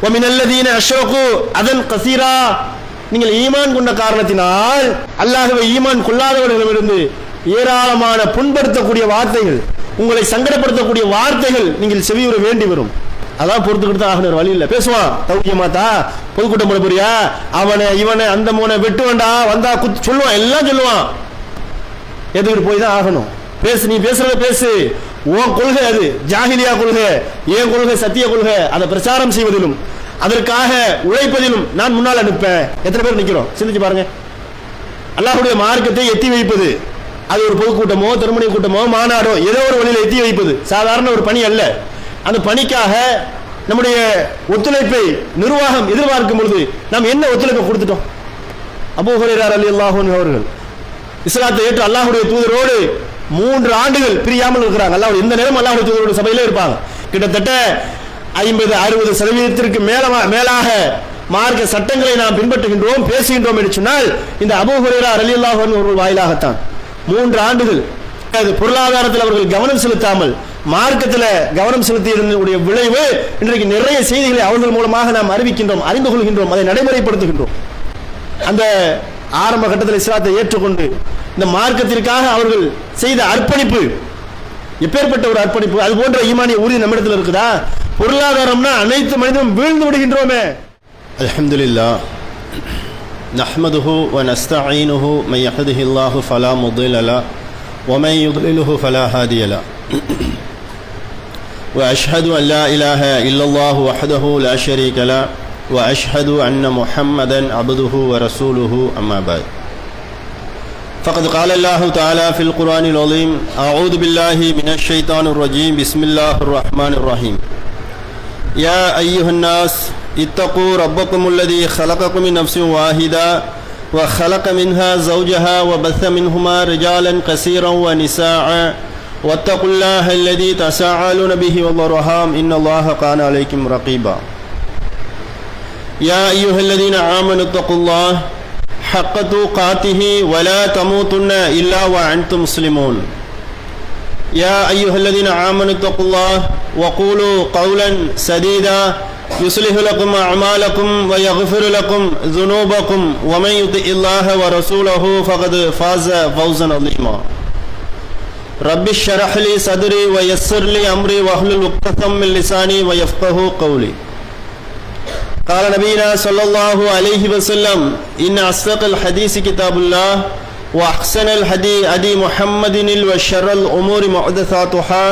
வமினல்லதீன அஷ்ரகு அதன் கசீரா, நீங்கள் ஈமான் கொண்ட காரணத்தினால் அல்லாஹ்வை ஈமான் கொள்ளாதவர்களிடமிருந்து ஏராளமான புண்படுத்தக்கூடிய வார்த்தைகள், உங்களை சங்கடப்படுத்தக்கூடிய வார்த்தைகள் நீங்கள் செவியுற வேண்டி வரும். அதான் பொறுத்துக்கிட்டு தான் ஆகணும், வழி இல்லை. பேசுவான் தௌக்கியமாத்தா, பொதுக்கூட்டம் போட போறியா, அவனை இவனை அந்த மூனை வெட்டு வேண்டா வந்தா குத்து சொல்லுவான், எல்லாம் சொல்லுவான். எதுக்கிட்டு போய் தான் ஆகணும். பேசு, நீ பேசுறத பேசு. உன் கொள்கை அது ஜாஹிலியா கொள்கை, என் கொள்கை சத்திய கொள்கை. அதை பிரச்சாரம் செய்வதிலும் அதற்காக உழைப்பதிலும் நான் முன்னால் அனுப்பேன். எத்தனை பேர் நிக்கிறோம் சிந்திச்சு பாருங்க. அல்லாஹ்வுடைய மார்க்கத்தை எத்தி வைப்பது, அது ஒரு பொதுக்கூட்டமோ திருமணி கூட்டமோ மாநாடோ ஏதோ ஒரு வழியில் எத்தி வைப்பது சாதாரண ஒரு பணி அல்ல. அந்த பணிக்காக நம்முடைய ஒத்துழைப்பை நிர்வாகம் எதிர்பார்க்கும் பொழுது நாம் என்ன ஒத்துழைப்பை கொடுத்துட்டோம்? அபூ ஹுரைரா ரலியல்லாஹு அன்ஹு அவர்கள் இஸ்லாத்தை ஏற்று அல்லாஹ்வுடைய தூதரோடு 3 ஆண்டுகள் பிரியாமல் இருக்கிறாங்க. அல்லாஹ் எந்த நேரம் அல்லாஹ்வுடைய தூதரோட சபையிலே இருப்பாங்க. கிட்டத்தட்ட 50-60% மேலாக மார்க்க சட்டங்களை நாம் பின்பற்றுகின்றோம், பேசுகின்றோம் என்று சொன்னால் இந்த அபூ ஹுரைரா ரலியல்லாஹு அன்ஹு அவர்கள் வாயிலாகத்தான். 3 ஆண்டுகள் பொருளாதாரத்தில் அவர்கள் கவனம் செலுத்தாமல் மார்க்கத்தில் கவனம் செலுத்தியதனுடைய விளைவு இன்றைக்கு நிறைய செய்திகளை அவர்கள் மூலமாக நாம் அறிவிக்கின்றோம், அறிந்து கொள்கின்றோம், அதை நடைமுறைப்படுத்துகின்றோம். அந்த ஆரம்ப கட்டத்தில் இஸ்லாத்தை ஏற்றுக்கொண்டு இந்த மார்க்கத்திற்காக அவர்கள் செய்த அர்ப்பணிப்பு எப்பேற்பட்ட ஒரு அர்ப்பணிப்பு! அது போன்ற ஈமானிய உறுதி நம்மிடத்தில் இருக்குதா? பொருளாதாரம்னா அனைத்து மனிதனும் வீழ்ந்து விடுகின்றோமே. அல்ஹம்துலில்லாஹ் நஹ்மதுஹு வ நஸ்தஈனுஹு மை யஹ்திஹில்லாஹு ஃபலா முضில்ல லஹு வ மை யுضللஹு ஃபலா ஹாதிய லஹு வ அஷ்ஹது அன் லா இலாஹ இல்லல்லாஹு வஹ்தஹு லா ஷரீக லஹு வ அஷ்ஹது அன்ன முஹம்மதன் அப்துஹு வ ரசூலுஹு அம்மா பஅத். فقد قال الله تعالى في القرآن العظيم أعوذ بالله من الشيطان الرجيم بسم الله الرحمن الرحيم يا أيها الناس اتقوا ربكم الذي خلقكم من نفس واحدة وخلق منها زوجها وبث منهما رجالا كثيرا ونساء واتقوا الله الذي تساءلون به والأرحام إن الله كان عليكم رقيبا يا أيها الذين آمنوا اتقوا الله حق تقاته ولا تموتن إلا وأنتم مسلمون يا أيها الذين آمنوا اتقوا الله وقولوا قولا سديدا يصلح لكم أعمالكم ويغفر لكم ذنوبكم ومن يطع الله ورسوله فقد فاز فوزا عظيما رب اشرح لي صدري ويسر لي أمري واحلل عقدة من لساني ويفقهوا قولي قال نبينا صلى الله عليه وسلم إن أصدق الحديث كتاب الله وأحسن الهدي هدي محمد وشر الأمور محدثاتها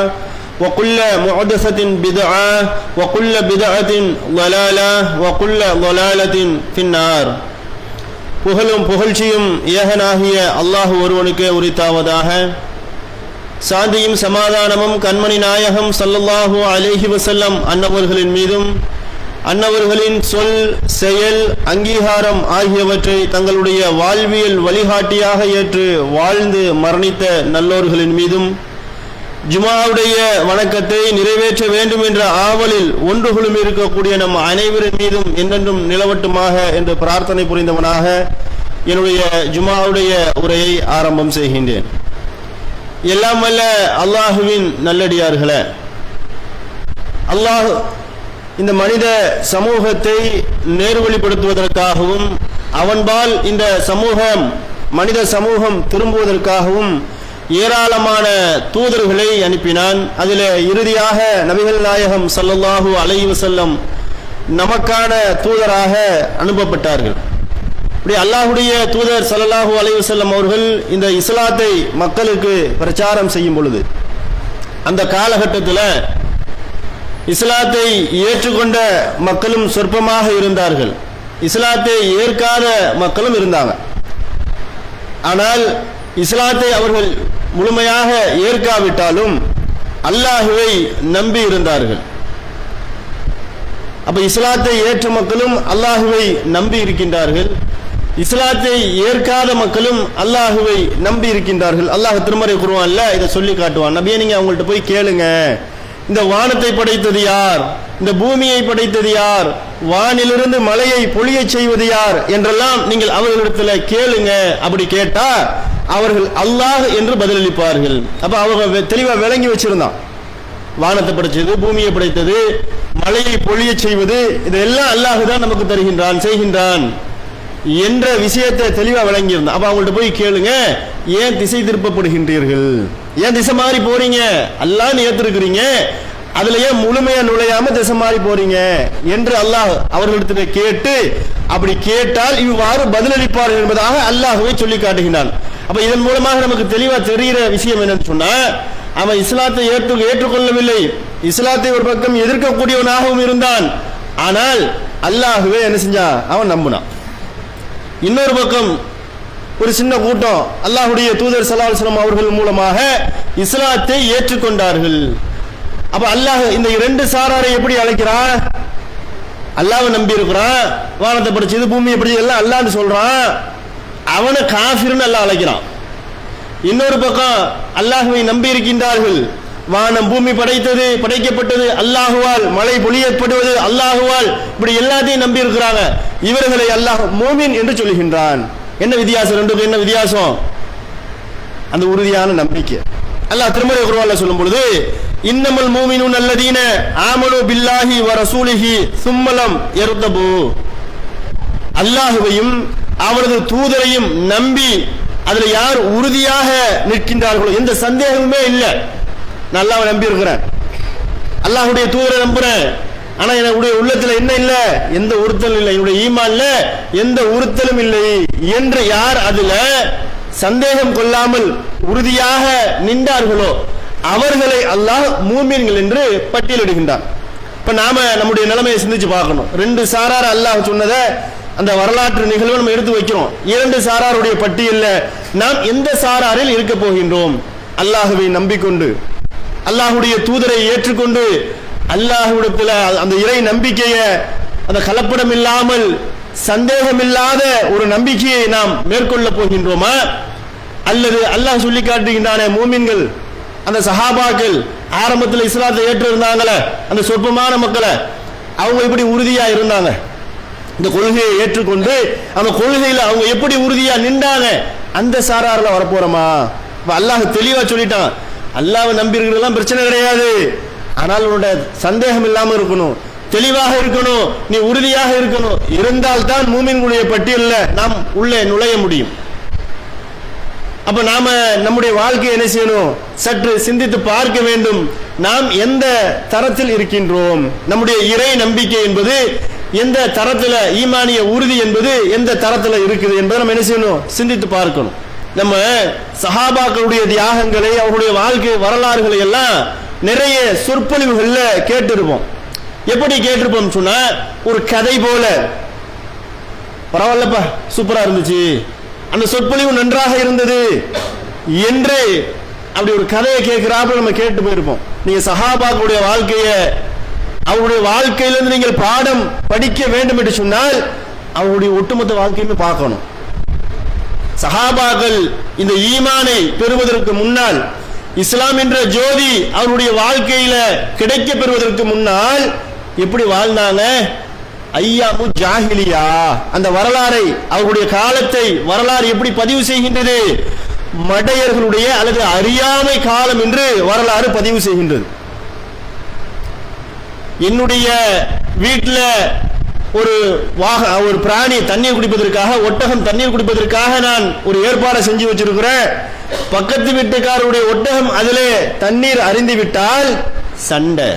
وكل محدثة بدعة وكل بدعة ضلالة وكل ضلالة في النار. புகழும் புகழ்ச்சியும் ஏகனாகிய அல்லாஹ் ஒருவனுக்கே உரித்தாவதாக. சாந்தியும் சமாதானமும் கண்மணி நாயகம் ஸல்லல்லாஹு அலைஹி வஸல்லம் அன்னவர்களின் மீதும் அன்னவர்களின் சொல் செயல் அங்கீகாரம் ஆகியவற்றை தங்களுடைய வாழ்வியல் வழிகாட்டியாக ஏற்று வாழ்ந்து மரணித்த நல்லோர்களின் மீதும் ஜுமாவுடைய வணக்கத்தை நிறைவேற்ற வேண்டும் என்ற ஆவலில் ஒன்றுகளும் இருக்கக்கூடிய நம் அனைவரின் மீதும் என்றென்றும் நிலவட்டுமாக என்று பிரார்த்தனை புரிந்தவனாக என்னுடைய ஜுமாவுடைய உரையை ஆரம்பம் செய்கின்றேன். எல்லாம் வல்ல அல்லாஹுவின் நல்லடியார்களே, அல்லாஹ் இந்த மனித சமூகத்தை நேர்வழிப்படுத்துவதற்காகவும் அவன்பால் இந்த மனித சமூகம் திரும்புவதற்காகவும் ஏராளமான தூதர்களை அனுப்பினான். அதில் இறுதியாக நபிகள் நாயகம் ஸல்லல்லாஹு அலைஹி வஸல்லம் நமக்கான தூதராக அனுப்பப்பட்டார்கள். இப்படி அல்லாஹ்வுடைய தூதர் ஸல்லல்லாஹு அலைஹி வஸல்லம் அவர்கள் இந்த இஸ்லாத்தை மக்களுக்கு பிரச்சாரம் செய்யும் பொழுது அந்த காலகட்டத்தில் இஸ்லாத்தை ஏற்றுக்கொண்ட மக்களும் சொற்பமாக இருந்தார்கள், இஸ்லாத்தை ஏற்காத மக்களும் இருந்தாங்க. ஆனால் இஸ்லாத்தை அவர்கள் முழுமையாக ஏற்காவிட்டாலும் அல்லாஹ்வை நம்பி இருந்தார்கள். அப்ப இஸ்லாத்தை ஏற்ற மக்களும் அல்லாஹ்வை நம்பி இருக்கின்றார்கள், இஸ்லாத்தை ஏற்காத மக்களும் அல்லாஹ்வை நம்பி இருக்கின்றார்கள். அல்லாஹ் திருமறை குர்ஆன்ல இதை சொல்லி காட்டுவான். நபியே, நீங்க அவங்கள்ட்ட போய் கேளுங்க, இந்த வானத்தை படைத்தது யார், இந்த பூமியை படைத்தது யார், வானிலிருந்து மழையை பொழிய செய்வது யார் என்றெல்லாம் நீங்கள் அவர்களிடத்தில் கேளுங்க. அப்படி கேட்டா அவர்கள் அல்லாஹ் என்று பதிலளிப்பார்கள். அப்ப அவங்க தெளிவா விளங்கி வச்சிருந்தான். வானத்தை படைச்சது, பூமியை படைத்தது, மழையை பொழிய செய்வது இதெல்லாம் அல்லாஹ் தான் நமக்கு தருகின்றான் செய்கின்றான் என்ற விஷயத்தை தெளிவா விளங்கியிருந்தான். அப்ப அவங்கள்ட்ட போய் கேளுங்க, ஏன் திசை திருப்பப்படுகின்றீர்கள், ஏன் திசை மாறி போறீங்க, அல்லாஹ் ஏத்திருக்கிறீங்க, அதுல ஏன் முழுமையா நுழையாம திசை மாறி போறீங்க என்று அல்லாஹ் அவர்களிடத்துல கேட்டு, அப்படி கேட்டால் இவ்வாறு பதிலளிப்பார்கள் என்பதாக அல்லாஹ்வே சொல்லி காட்டுகின்றான். அப்ப இதன் மூலமாக நமக்கு தெளிவா தெரிகிற விஷயம் என்னன்னு சொன்னா, அவன் இஸ்லாத்தை ஏற்றுக்கொள்ளவில்லை, இஸ்லாத்தை ஒரு பக்கம் எதிர்க்கக்கூடியவனாகவும் இருந்தான். ஆனால் அல்லாஹ்வே என்ன செஞ்சான், அவன் நம்பினான். இன்னொரு பக்கம் ஒரு சின்ன கூட்டம் அல்லாஹ்வுடைய தூதர் ஸல்லல்லாஹு அலைஹி வஸல்லம் அவர்கள் மூலமாக இஸ்லாத்தை ஏற்றுக்கொண்டார்கள். அப்ப அல்லாஹ் இந்த இரண்டு சாராரை எப்படி அழைக்கிறான்? அல்லாஹ்வை நம்பி இருக்கிறான், வானத்தை படைச்சது பூமியை படைச்சது எல்லாம் அல்லாஹ்னு சொல்றான், அவனை காஃபிர்னு அல்லாஹ் அழைக்கிறான். இன்னொரு பக்கம் அல்லாஹ்வை நம்பி இருக்கின்றார்கள், வானம் பூமி படைக்கப்பட்டது அல்லாஹுவால், மழை பொழியப்படுவது அல்லாஹுவால், இப்படி எல்லாத்தையும் நம்பி இருக்கிறாங்க. இவர்களை அல்லாஹ் மூமின் என்று சொல்லுகின்றான். என்ன வித்தியாசம்? ரெண்டுக்கும் என்ன வித்தியாசம்? அந்த உறுதியான நம்பிக்கை. அல்லாஹ் திருமறை குர்ஆன்ல சொல்லும் பொழுது, இன்னமல் மூமினூன் அல்லதீன ஆமனு பில்லாஹி வ ரசூலிஹி சும்மலம் யர்தபு, அல்லாஹ்வையும் அவரது தூதரையும் நம்பி அதுல யார் உறுதியாக நிற்கின்றார்களோ, எந்த சந்தேகமுமே இல்லை, நான் அல்லாஹ்வை நம்பி இருக்கிறேன், அல்லாஹ்வுடைய தூதரை நம்புறேன், ஆனா என்னுடைய உள்ளத்துல என்ன இல்லை, எந்த உறுத்தலும் இல்லை, என்னுடைய ஈமான்ல எந்த உறுத்தலும் இல்லை என்று யார் அதுல சந்தேகம் கொள்ளாமல் உறுதியாக நின்றார்களோ அவர்களை அல்லாஹ் மூமின்கள் என்று பட்டியலிடுகின்றான். இப்ப நாம நம்முடைய நிலைமையை சிந்திச்சு பார்க்கணும். ரெண்டு சாரார் அல்லாஹ் சொன்னதை அந்த வரலாற்று நிகழ்வை நம்ம எடுத்து வைக்கிறோம். இரண்டு சாராருடைய பட்டியல்ல நாம் எந்த சாராரில் இருக்க போகின்றோம்? அல்லாஹ்வை நம்பிக்கொண்டு, அல்லாஹ்வுடைய தூதரை ஏற்றுக்கொண்டு, அல்லாஹ்விடத்துல அந்த இறை நம்பிக்கையை, அந்த கலப்படம் இல்லாமல் சந்தேகம் இல்லாத ஒரு நம்பிக்கையை நாம் மேற்கொள்ள போகின்றோமா? அல்லது அல்லாஹ் சொல்லி காட்டுகின்றானே மூமின்கள், அந்த சஹாபாக்கள் ஆரம்பத்தில் இஸ்லாத்தை ஏற்று இருந்தாங்களே அந்த சொற்பமான மக்களை, அவங்க எப்படி உறுதியா இருந்தாங்க, இந்த கொள்கையை ஏற்றுக்கொண்டு அந்த கொள்கையில அவங்க எப்படி உறுதியா நின்றாங்க, அந்த சாரார்ல வரப்போறோமா? அல்லாஹ் தெளிவா சொல்லிட்டான், அல்லாஹ்வை நம்பி இருக்கிறதெல்லாம் பிரச்சனை கிடையாது, ஆனால் உன்னோட சந்தேகம் இல்லாம இருக்கணும், தெளிவாக இருக்கணும், நீ உறுதியாக இருக்கணும், இருந்தால் தான் மூமின்களுடைய பட்டியல்ல நாம் உள்ளே நுழைய முடியும். அப்ப நாம நம்முடைய வாழ்க்கையை என்ன செய்யணும்? சற்று சிந்தித்து பார்க்க வேண்டும். நாம் எந்த தரத்தில் இருக்கின்றோம்? நம்முடைய இறை நம்பிக்கை என்பது எந்த தரத்துல, ஈமானிய உறுதி என்பது எந்த தரத்துல இருக்குது என்பதை நம்ம என்ன செய்யணும்? சிந்தித்து பார்க்கணும். நம்ம சஹாபாக்களுடைய தியாகங்களை, அவருடைய வாழ்க்கை வரலாறுகளை எல்லாம் நிறைய சொற்பொழிவுகள்ல கேட்டிருப்போம். எப்படி கேட்டிருப்போம் சொன்னா, ஒரு கதை போல, பரவாயில்லப்பா சூப்பரா இருந்துச்சு, அந்த சொற்பொழிவு நன்றாக இருந்தது என்று அப்படி ஒரு கதையை கேட்கிறாப்புல நம்ம கேட்டு போயிருப்போம். நீங்க சஹாபாக்களுடைய வாழ்க்கையை, அவருடைய வாழ்க்கையிலிருந்து நீங்கள் பாடம் படிக்க வேண்டும் என்று சொன்னால் அவருடைய ஒட்டுமொத்த வாழ்க்கையுமே பார்க்கணும். சஹாபாக்கள் இந்த ஈமானை பெறுவதற்கு முன்னால், இஸ்லாம் என்ற ஜோதி அவருடைய வாழ்க்கையில கிடைக்க பெறுவதற்கு முன்னால் எப்படி வாழ்ந்தாங்க? ஐயாமு ஜாஹிலியா, அந்த வரலாறை, அவருடைய காலத்தை வரலாறு எப்படி பதிவு செய்கின்றது? மடையர்களுடைய அல்லது அறியாமை காலம் என்று வரலாறு பதிவு செய்கின்றது. என்னுடைய வீட்டில் ஒரு பிராணி தண்ணீர் குடிப்பதற்காக, ஒட்டகம் தண்ணீர் குடிப்பதற்காக நான் ஒரு ஏற்பாடு செஞ்சு வச்சிருக்கிறேன். பக்கத்து வீட்டுக்காரருடைய ஒட்டகம் அதிலே தண்ணீர் அருந்தி விட்டால் சண்டை,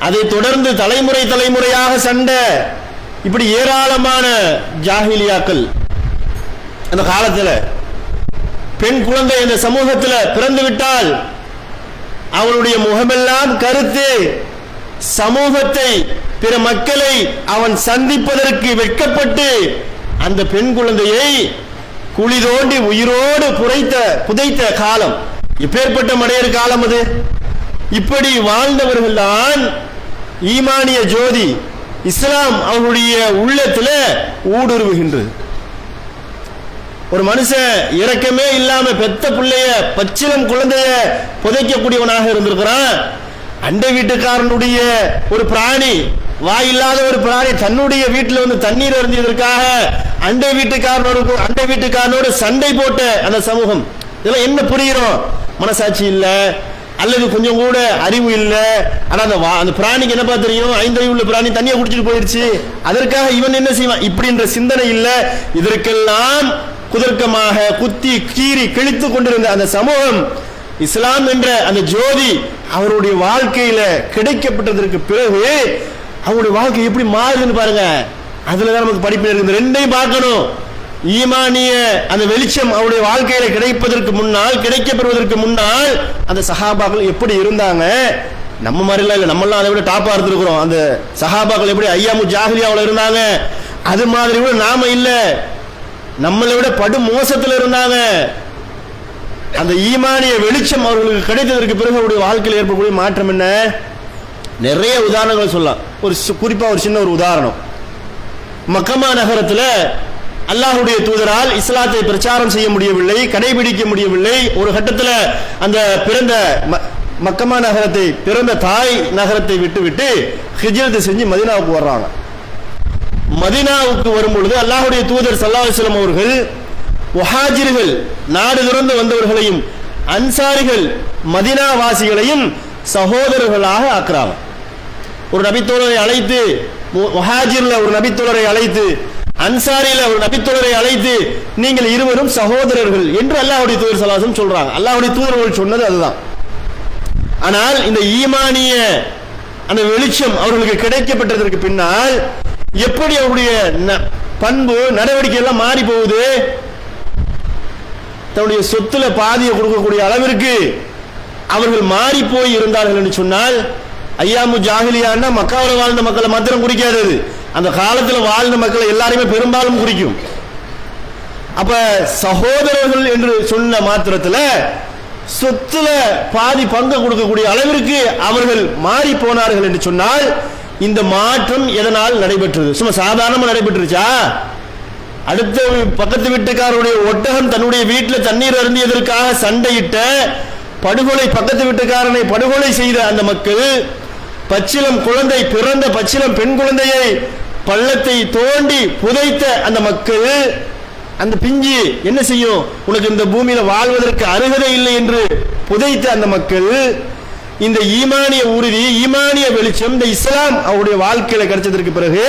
அதை தொடர்ந்து தலைமுறையாக சண்டை, இப்படி ஏராளமான ஜாஹிலியாக்கள் அந்த காலத்துல. பெண் குழந்தை இந்த சமூகத்தில் பிறந்து விட்டால் அவனுடைய முகமெல்லாம் கருத்து, சமூகத்தை, பிற மக்களை அவன் சந்திப்பதற்கு வெட்கப்பட்டு அந்த பெண் குழந்தையை குழி தோண்டி உயிரோடு புதைத்த காலம். இப்பேற்பட்ட மடையர் காலம் அது. இப்படி வாழ்ந்தவர்கள் தான் ஈமானிய ஜோதி இஸ்லாம் அவருடைய உள்ளத்துல ஊடுருவுகின்றது. ஒரு மனுஷன் இரக்கமே இல்லாம பெத்த பிள்ளைய, பச்சிலம் குழந்தைய புதைக்கக்கூடியவனாக இருந்திருக்கிறான். அண்டை வீட்டுக்காரனுடைய ஒரு பிராணி, வாயில்லாத ஒரு பிராணி தன்னுடைய வீட்டில் வந்து தண்ணீர் அருந்தியதற்காக அண்டை வீட்டுக்காரனோடு சண்டை போட்ட அந்த சமூகம். இதெல்லாம் என்ன புரிகிறோம்? மனசாட்சி இல்ல, அல்லது கொஞ்சம் கூட அறிவு இல்லை. ஆனா அந்த பிராணிக்கு என்னப்பா தெரியும், 5 அறிவு உள்ள பிராணி தண்ணியை குடிச்சிட்டு போயிடுச்சு, அதற்காக இவன் என்ன செய்வான் இப்படின்ற சிந்தனை இல்லை. இதற்கெல்லாம் குதர்க்கமாக குத்தி கீறி கிழித்து கொண்டிருந்த அந்த சமூகம் இஸ்லாம் என்ற அந்த ஜோதி அவருடைய வாழ்க்கையில கிடைக்கப்பட்டதற்கு பிறகு அவருடைய வாழ்க்கை எப்படி மாறுதுன்னு பாருங்க. அதுலதான் நமக்கு படிப்பு இருக்குது. ரெண்டையும் பார்க்கணும். ஈமானிய அந்த வெளிச்சம் அவருடைய வாழ்க்கையில கிடைப்பதற்கு முன்னால், கிடைக்கப்பெறுவதற்கு முன்னால் அந்த சஹாபாக்கள் எப்படி இருந்தாங்க. நம்ம மாதிரிலாம் இல்லை, நம்மளாம் அதை விட டாப்பா இருந்திருக்கிறோம். அந்த சஹாபாக்கள் எப்படி ஐயாமு ஜாஹிலியாவில் இருந்தாங்க, அது மாதிரி கூட நாம இல்லை, நம்மளை விட படு மோசத்தில் இருந்தாங்க. அந்த ஈமானிய வெளிச்சம் அவர்களுக்கு கிடைத்ததற்கு பிறகு அவருடைய வாழ்க்கையில் ஏற்படக்கூடிய மாற்றம் என்ன, நிறைய உதாரணங்கள் சொல்லலாம். குறிப்பா ஒரு சின்ன ஒரு உதாரணம். மக்கமா நகரத்தில் அல்லாஹ்வுடைய தூதரால் இஸ்லாத்தை பிரச்சாரம் செய்ய முடியவில்லை, கடைபிடிக்க முடியவில்லை. ஒரு கட்டத்தில் அந்த பிறந்த மக்கமா நகரத்தை, பிறந்த தாய் நகரத்தை விட்டு ஹிஜ்ரத் செஞ்சு மதீனாவுக்கு வர்றாங்க. மதீனாவுக்கு வரும் பொழுது அல்லாஹ்வுடைய தூதர் ஸல்லல்லாஹு அலைஹி வஸல்லம் அவர்கள் முஹாஜிர்கள், நாடு துறந்து வந்தவர்களையும், அன்சாரிகள் மதீனா வாசிகளையும் சகோதரர்களாக ஆக்குறாங்க. ஒரு நபித்தோழரை அழைத்து, முஹாஜிர்ல ஒரு நபித்தோழரை அழைத்து, அன்சாரியில ஒரு நபித்தோழரை அழைத்து, நீங்கள் இருவரும் சகோதரர்கள் என்று அல்லாஹ்வுடைய தூதர் ஸல்லல்லாஹு அலைஹி வஸல்லம் சொல்றாங்க. அல்லாஹ்வுடைய தூதர்கள் சொன்னது அதுதான். ஆனால் இந்த ஈமானிய அந்த வெளிச்சம் அவர்களுக்கு கிடைக்கப்பட்டதற்கு பின்னால் எப்படி அவருடைய பண்பு நடவடிக்கை எல்லாம் மாறி போகுது. தன்னுடைய சொத்துல பாதியை கொடுக்கக்கூடிய அளவிற்கு அவர்கள் மாறி போய் இருந்தார்கள் என்று சொன்னால், ஐயாமு ஜாஹிலியான்னா மக்காவில் வாழ்ந்த மக்களை மாத்திரம் குறிக்காதது, அந்த காலத்தில் வாழ்ந்த மக்களை எல்லாருமே பெரும்பாலும் குறிக்கும். அப்ப சகோதரர்கள் என்று சொன்ன மாத்திரத்தில் சொத்துல பாதி பங்கு கொடுக்கக்கூடிய அளவிற்கு அவர்கள் மாறி போனார்கள் என்று சொன்னால், இந்த மாற்றம் எதனால் நடைபெற்றது? சும்மா சாதாரணமா நடைபெற்றுச்சா? அடுத்த பக்கத்து வீட்டுக்காரருடைய ஒட்டகம் தன்னுடைய வீட்டில் தண்ணீர் அருந்தியதற்காக சண்டையிட்ட படுகொலை, பக்கத்து வீட்டுக்காரனை படுகொலை செய்த அந்த மக்கள், பச்சிலம் குழந்தை, பிறந்த பச்சிலம் பெண் குழந்தையை பள்ளத்தை தோண்டி புதைத்த அந்த மக்கள், அந்த பிஞ்சு என்ன செய்யும், உனக்கு இந்த பூமியில வாழ்வதற்கு அருகதை இல்லை என்று புதைத்த அந்த மக்கள், இந்த ஈமானிய உறுதி, ஈமானிய வெளிச்சம், இந்த இஸ்லாம் அவருடைய வாழ்க்கையில கிடைச்சதற்கு பிறகு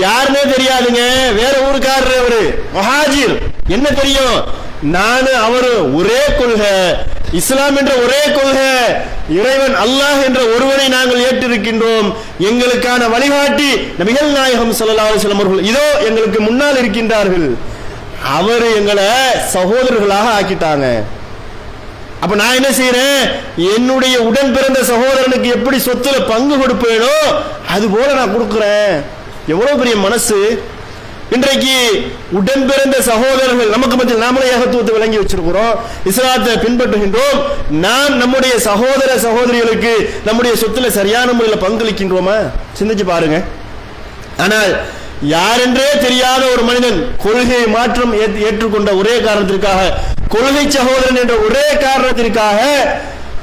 யாருன்னே தெரியாதுங்க. வேற ஊருக்காரர், அவரு முஹாஜிர். என்ன தெரியும், நானு அவரு ஒரே கொள்கை, இஸ்லாம் என்ற ஒரே கொள்கை, இறைவன் அல்லாஹ் என்ற ஒருவனை நாங்கள் ஏற்றிருக்கின்றோம், எங்களுக்கான வழிகாட்டி நபிகள் நாயகம் ஸல்லல்லாஹு அலைஹி வஸல்லம் அவர்கள் இதோ எங்களுக்கு முன்னால் இருக்கின்றார்கள், அவர் எங்களை சகோதரர்களாக ஆக்கிட்டாங்க. அப்ப நான் என்ன செய்யறேன், என்னுடைய உடன் பிறந்த சகோதரனுக்கு எப்படி சொத்துல பங்கு கொடுப்பேனோ அது போல நான் கொடுக்கிறேன். எவ்வளவு பெரிய மனசு. இன்றைக்கு உடன் பிறந்த சகோதரர்கள் நமக்கு மத்தியில் நாமளே ஏகத்துவத்தை விளங்கி வச்சிருக்கிறோம், இஸ்லாத்தை பின்பற்றுகின்றோம். நாம் நம்முடைய சகோதர சகோதரிகளுக்கு நம்முடைய சொத்துல சரியான முறையில் பங்களிக்கின்றோமா? சிந்திச்சு பாருங்க. ஆனால் யாரென்றே தெரியாத ஒரு மனிதன் கொள்கை மாற்றம் ஏற்றுக்கொண்ட ஒரே காரணத்திற்காக, கொள்கை சகோதரன் என்ற ஒரே காரணத்திற்காக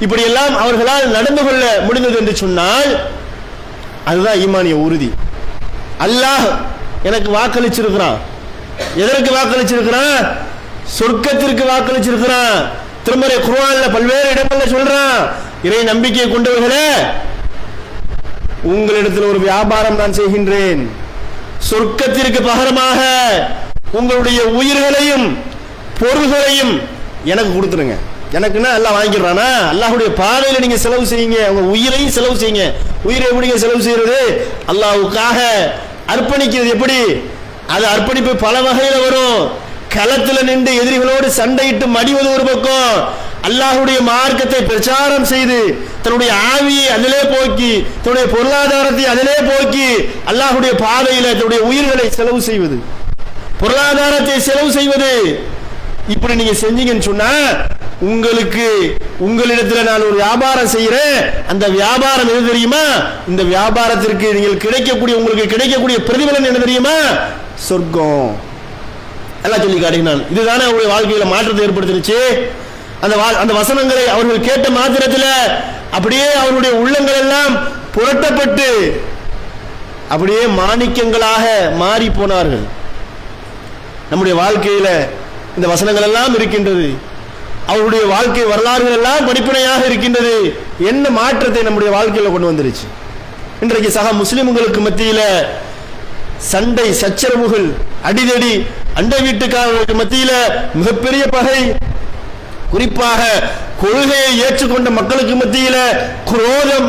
இப்படி எல்லாம் அவர்களால் நடந்து கொள்ள முடிந்தது என்று சொன்னால், அதுதான் ஈமானிய உறுதி. அல்லாஹ் எனக்கு வாக்களிச்சிருக்கிறான். எதற்கு வாக்களிச்சிருக்கிறான்? சொர்க்கத்திற்கு வாக்களிச்சிருக்கிறான். திருமறை குர்ஆன்ல பல்வேறு இடங்கள்ல சொல்றான், இறை நம்பிக்கை கொண்டவர்களே, உங்களிடத்தில் ஒரு வியாபாரம் நான் செய்கின்றேன், சொர்க்கத்திற்கு பகரமாக உங்களுடைய உயிர்களையும் பொருள்களையும் எனக்கு கொடுத்துருங்க. எனக்குன்னா எல்லாம் வாங்கிடுறானா? அல்லாஹ்வுடைய பாதையில நீங்க செலவு செய்யுங்க, உங்க உயிரையும் செலவு செய்யுங்க. உயிரை எப்படிங்க செலவு செய்யறது? அல்லாஹ்வுக்காக அர்ப்பணிக்கிறது எப்படி? அது அர்ப்பணிப்பு பல வகையில வரும். களத்துல நின்று எதிரிகளோடு சண்டையிட்டு மடிவது ஒரு பக்கம், அல்லாஹ்வுடைய மார்க்கத்தை பிரச்சாரம் செய்து தன்னுடைய ஆவியை அதிலே போக்கி, தன்னுடைய பொருளாதாரத்தை அதிலே போக்கி அல்லாஹ்வுடைய பாதையில தன்னுடைய உயிர்களை செலவு செய்வது, பொருளாதாரத்தை செலவு செய்வது, இப்படி நீங்க செஞ்சீங்கன்னு சொன்னா, உங்களுக்கு உங்களிடத்துல நான் ஒரு வியாபாரம் செய்யறேன், அந்த வியாபாரம் எது தெரியுமா? இந்த வியாபாரத்திற்கு நீங்கள் உங்களுக்கு கிடைக்கக்கூடிய பிரதிபலன் என்ன தெரியுமா? சொர்க்கம். எல்லாம் சொல்லி காட்டினான். இதுதானே அவருடைய வாழ்க்கையில மாற்றத்தை ஏற்படுத்திருச்சு. அந்த வசனங்களை அவர்கள் கேட்ட மாத்திரத்தில் அப்படியே அவருடைய உள்ளங்கள் எல்லாம் புரட்டப்பட்டு அப்படியே மாணிக்கங்களாக மாறி போனார்கள். நம்முடைய வாழ்க்கையில இந்த வசனங்கள் எல்லாம் இருக்கின்றது. அவருடைய வாழ்க்கை வரலாறுகள் எல்லாம் படிப்பினையாக இருக்கின்றது. என்ன மாற்றத்தை நம்முடைய வாழ்க்கையில கொண்டு வந்துருச்சு. இன்றைக்கு சக முஸ்லிம்களுக்கு மத்தியில சண்டை சச்சரவுகள், அடிதடி, அண்டை வீட்டுக்காரர்களுக்கு மத்தியில மிகப்பெரிய பகை, குறிப்பாக கொள்கையை ஏற்றுக்கொண்ட மக்களுக்கு மத்தியில குரோதம்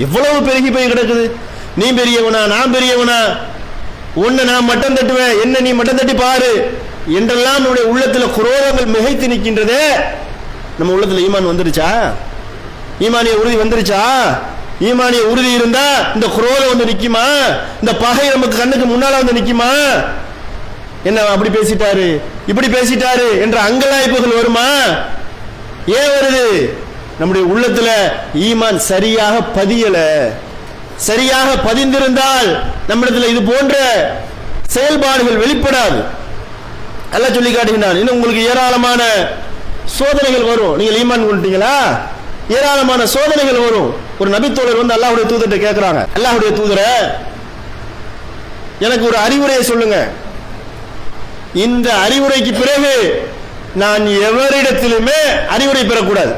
எவ்வளவு பெருகி போய் கிடக்குது. நீ பெரியவனா, நான் பெரியவனா, உன்னை நான் மட்டம் தட்டுவேன், என்ன நீ மட்டம் தட்டி பாரு என்றெல்லாம் நம்முடைய உள்ளத்தில் குரோதங்கள் மிகைத்து நிற்கின்றதே. நம்ம உள்ளத்தில் ஈமான் வந்துருச்சா? ஈமானிய உறுதி வந்துருச்சா? ஈமானிய உறுதி இருந்தா இந்த குரோதம் வந்து நிக்குமா? இந்த பகை நமக்கு கண்ணுக்கு முன்னால வந்து நிக்குமா? என்ன அப்படி பேசிட்டாரு, இப்படி பேசிட்டாரு என்ற அங்கலாய்ப்புகள் வருமா? ஏன் வருது? நம்முடைய உள்ளத்துல ஈமான் சரியாக பதியல. சரியாக பதிந்திருந்தால் நம்மிடத்தில் இது போன்ற செயல்பாடுகள் வெளிப்படாது. அல்லாஹ் சொல்லி காட்டுகிறான், இன்னும் உங்களுக்கு ஏராளமான சோதனைகள் வரும். நீங்கள் ஈமான் கொண்டீங்களா? ஏராளமான சோதனைகள் வரும். ஒரு நபித்தோழர் வந்து அல்லாஹ்வுடைய தூதர்கிட்ட கேட்கிறாங்க, அல்லாஹ்வுடைய தூதரே, எனக்கு ஒரு அறிவுரையை சொல்லுங்க. இந்த அறிவுரைக்கு பிறகு நான் எவரிடத்திலுமே அறிவுரை பெறக்கூடாது.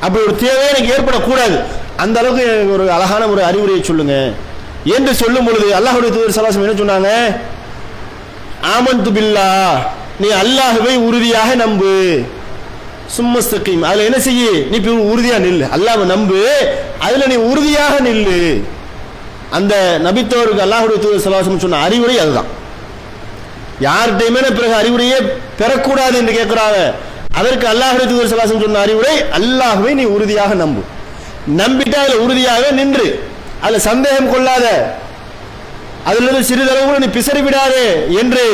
அப்படி ஒரு தேவை எனக்கு ஏற்படக்கூடாது. அந்த அளவுக்கு எனக்கு ஒரு அழகான ஒரு அறிவுரையை சொல்லுங்க என்று சொல்லும் பொழுது அல்லாஹ்வுடைய தூதர் ஸல்லல்லாஹு அலைஹி வஸல்லம் என்ன சொன்னாங்க? ஆமன்து பில்லாஹ், நீ அல்லாஹ்வை உறுதியாக நம்பு. சும்மஸ்தகீம், அதுல என்ன செய்ய? நீ உறுதியா நில்லு. அல்லாஹ்வை நம்பு, அதுல நீ உறுதியாக நில்லு. அந்த நபித்தோருக்கு அல்லாஹ்வுடைய தூதர் ஸல்லல்லாஹு அலைஹி வஸல்லம் சொன்ன அறிவுரை அதுதான். யார்கிட்டையுமே பிறகு அறிவுரையே பெறக்கூடாது என்று கேட்கிறாங்க. அதற்கு அல்லாஹ்வுடைய தூதர் ஸல்லல்லாஹு அலைஹி வஸல்லம் சொன்ன அறிவுரை, அல்லாஹ்வை நீ உறுதியாக நம்பு. நம்பிட்டா அதுல உறுதியாக நின்று, அதுல சந்தேகம் கொள்ளாத, அதிலிருந்து சிறிதளவு கூட நீ பிசறி விடாதே என்று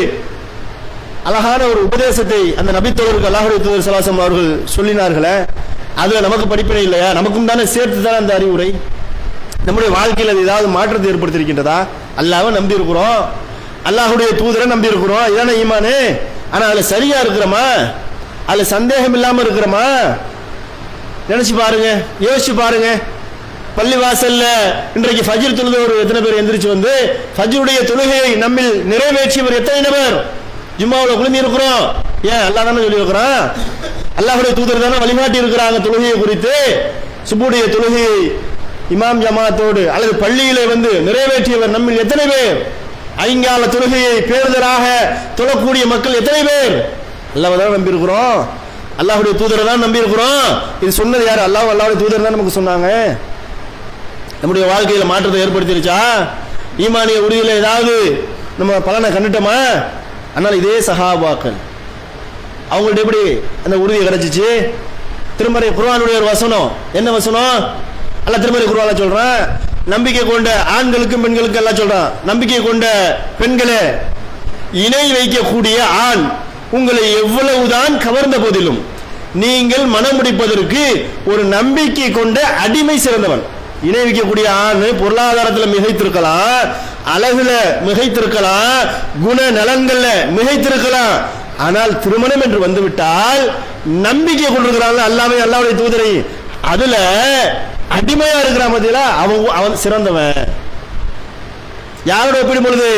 அழகான ஒரு உபதேசத்தை அந்த நபித்தோருக்கு அல்லாஹ்வுடைய தூதர் ஸல்லல்லாஹு அலைஹி வஸல்லம் அவர்கள் சொல்லினார்களே, அதுல நமக்கு படிப்பினை இல்லையா? நமக்கும் தானே சேர்த்து தானே அந்த அறிவுரை. நம்முடைய வாழ்க்கையில் அது ஏதாவது மாற்றத்தை ஏற்படுத்தியிருக்கின்றதா? அல்லாஹ்வை நம்பி இருக்கிறோம், அல்லாஹ்வுடைய தூதரை நம்பி இருக்கிறோம், இதான ஈமானு. ஆனா அதுல சரியா இருக்கிறோமா? அதுல சந்தேகம் இல்லாம இருக்கிறோமா? நினைச்சு பாருங்க, யோசிச்சு பாருங்க. பள்ளி வாசல்ல இன்றைக்கு ஃபஜ்ர் தொழுதவர் எத்தனை பேர் எந்திரிச்சு வந்து ஃபஜ்ருடைய தொழுகையை நம்மில் நிறைவேற்றியவர் எத்தனை நபர்? ஜும்மாவில் குழுமி இருக்கிறோம். ஏன்? அல்லாஹ் தானே சொல்லி இருக்கிறான், அல்லாஹ்வுடைய தூதர் தானே வழிகாட்டி இருக்கிறாங்க தொழுகையை குறித்து. சுபுடைய தொழுகையை இமாம் ஜமாத்தோடு அல்லது பள்ளியிலே வந்து நிறைவேற்றியவர் நம்மில் எத்தனை பேர்? ஐங்கால தொழுகையை பேருதலாக தொழக்கூடிய மக்கள் எத்தனை பேர்? அல்லாஹ்வை தான் நம்பி இருக்கிறோம், அல்லாஹ்வுடைய தூதரை தான் நம்பி இருக்கிறோம். இது சொன்னது யார்? அல்லாஹ், அல்லாஹ்வுடைய தூதர் தான் நமக்கு சொன்னாங்க. நம்முடைய வாழ்க்கையில மாற்றத்தை ஏற்படுத்திருச்சா? ஈமானிய உறுதியில ஏதாவது நம்ம பலனை கண்டுட்டோமா? அதனால இதே சஹாபாக்கள் அவங்கள்ட்ட எப்படி அந்த உறுதியை கிடைச்சிச்சு? திருமறை குர்ஆனுடைய ஒரு வசனம், என்ன வசனம்? அல்லாஹ் திருமறை குர்ஆன்ல சொல்றான், நம்பிக்கை கொண்ட ஆண்களுக்கும் பெண்களுக்கும் எல்லாம் சொல்றான், நம்பிக்கை கொண்ட பெண்களே, இணை வைக்கக்கூடிய ஆண் உங்களை எவ்வளவுதான் கவர்ந்த போதிலும் நீங்கள் மனம் முடிப்பதற்கு ஒரு நம்பிக்கை கொண்ட அடிமை சிறந்தவன். இணை வைக்கக்கூடிய ஆண் பொருளாதாரத்தில் மிகைத்திருக்கலாம், அழகுல மிகைத்திருக்கலாம், குண நலன்கள்ல மிகைத்திருக்கலாம். ஆனால் திருமணம் என்று வந்துவிட்டால் நம்பிக்கை கொண்டிருக்கிறான் அல்லாஹ்வை, அல்லாஹ்வுடைய தூதரை, அதுல அடிமையா இருக்கிற மத்தியில அவன் சிறந்தவன். யாரோட ஒப்பிடும் பொழுது?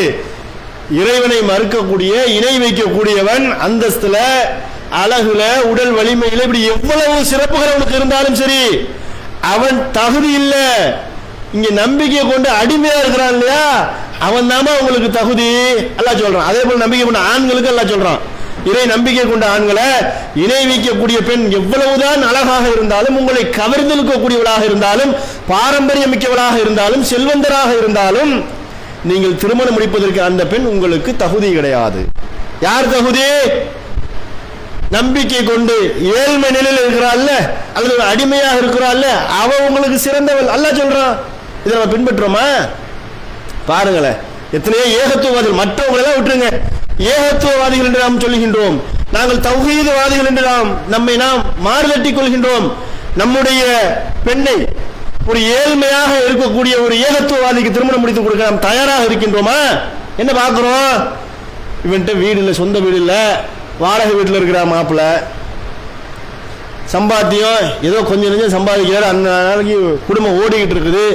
இறைவனை மறுக்கக்கூடிய, இணை வைக்கக்கூடியவன் அந்தஸ்துல, அழகுல, உடல் வலிமையில, இப்படி எவ்வளவு சிறப்புகள் அவனுக்கு இருந்தாலும் சரி, அவன் தகுதி இல்ல. இங்க நம்பிக்கை கொண்டு அடிமையா இருக்கிறான் இல்லையா, அவன் தாமா உங்களுக்கு தகுதி. அல்லாஹ் சொல்றான். அதே போல நம்பிக்கை கொண்ட ஆண்களுக்கு அல்லாஹ் சொல்றான், இறை நம்பிக்கை கொண்ட ஆண்களை, இணை வைக்கக்கூடிய பெண் எவ்வளவுதான் அழகாக இருந்தாலும், உங்களை கவர்ந்திருக்கக்கூடியவளாக இருந்தாலும், பாரம்பரியம் மிக்கவளாக இருந்தாலும், செல்வந்தராக இருந்தாலும், நீங்கள் திருமணம் முடிப்பதற்கு அந்த பெண் உங்களுக்கு தகுதி கிடையாது. யார் தகுதி? நம்பிக்கை கொண்டு ஏழ்மை நிலையில் இருக்கிறாள் அல்லது அடிமையாக இருக்கிறாள், அவ உங்களுக்கு சிறந்தவள். அல்லாஹ் சொல்றான். இதை நம்ம பின்பற்றுறோமா? பாருங்களேன், எத்தனையோ ஏகத்துவவாதிகள், மற்றவங்களெல்லாம் விட்டுருங்க, ஏகத்துவவாதிகள் என்று நாம் சொல்லுகின்றோம். நாங்கள் தௌஹீத்வாதிகள் என்று நம்மை நாம் மாறுதட்டிக் கொள்கின்றோம். நம்முடைய பெண்ணை ஒரு ஏழ்மையாக இருக்கக்கூடிய ஒரு ஏகத்துவவாதிக்கு திருமணம் முடித்து கொடுக்க நாம் தயாராக இருக்கின்றோமா? என்ன பார்க்கிறோம்? இவன்ட்ட வீடு இல்லை, சொந்த வீடு இல்லை, வாடகை வீட்டில் இருக்கிற மாப்பிள்ள, சம்பாத்தியம் ஏதோ கொஞ்சம் கொஞ்சம் சம்பாதிக்கிறார், அந்த நாளைக்கு குடும்பம் ஓடிக்கிட்டு இருக்குது.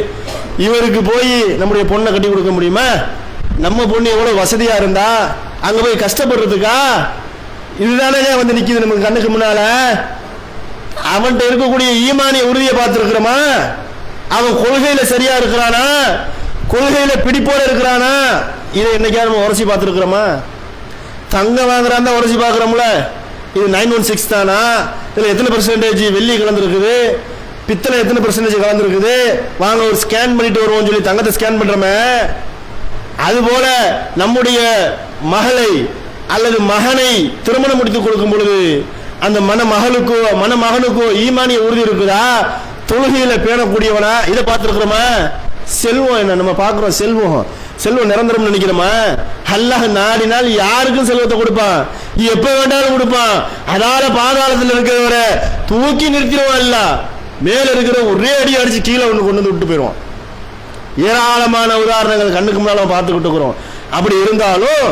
இவருக்கு போய் நம்முடைய பொண்ணை கட்டி கொடுக்க முடியுமா? நம்ம பொண்ணு எவ்வளவு வசதியா இருந்தா அங்க போய் கஷ்டப்படுறதுக்கா? இதுதானே வந்து நிக்குது நமக்கு கண்ணுக்கு முன்னால. அவன்கிட்ட இருக்கக்கூடிய ஈமானிய உறுதியை பார்த்திருக்கிறோமா? அவன் கொள்கையில சரியா இருக்கிறானா? கொள்கையில பிடிப்போட இருக்கிறானா? இதை என்னைக்காவது நம்ம உரசி பார்த்திருக்கிறோமா? தங்கம் வாங்குறான் தான் உரசி பார்க்கிறோம்ல. இது 916 தானா? இதுல எத்தனை பெர்சன்டேஜ் வெள்ளி கலந்துருக்குது, பித்தளை எத்தனை பெர்சன்டேஜ் கலந்துருக்குது, வாங்க ஒரு ஸ்கேன் பண்ணிட்டு வருவோம் சொல்லி தங்கத்தை ஸ்கேன் பண்றோமே. அதுபோல நம்முடைய மகளை அல்லது மகனை திருமணம் முடித்து கொடுக்கும் பொழுது அந்த மணமகனுக்கோ ஈமானிய உறுதி இருக்குதா? தொழுகையில பேணக்கூடியவனா? இதை பார்த்திருக்கிறோமா? செல்வம் என்ன நம்ம பார்க்கிறோம்? செல்வம் நிரந்தரம் நினைக்கிறோமா? அல்லாஹ் நாடினால் யாருக்கும் செல்வத்தை கொடுப்பான், எப்ப வேண்டாலும் கொடுப்பான். அதால பாதாளத்தில் இருக்கிறவர தூக்கி நிறுத்திடுவான். இல்ல மேல இருக்கிற ஒரே அடி அடிச்சு கீழே ஒன்று கொண்டு வந்து விட்டு போயிடுவான். ஏராளமான உதாரணங்கள் கண்ணுக்கு முன்னால பார்த்துக்கிட்டு இருக்கிறோம். அப்படி இருந்தாலும்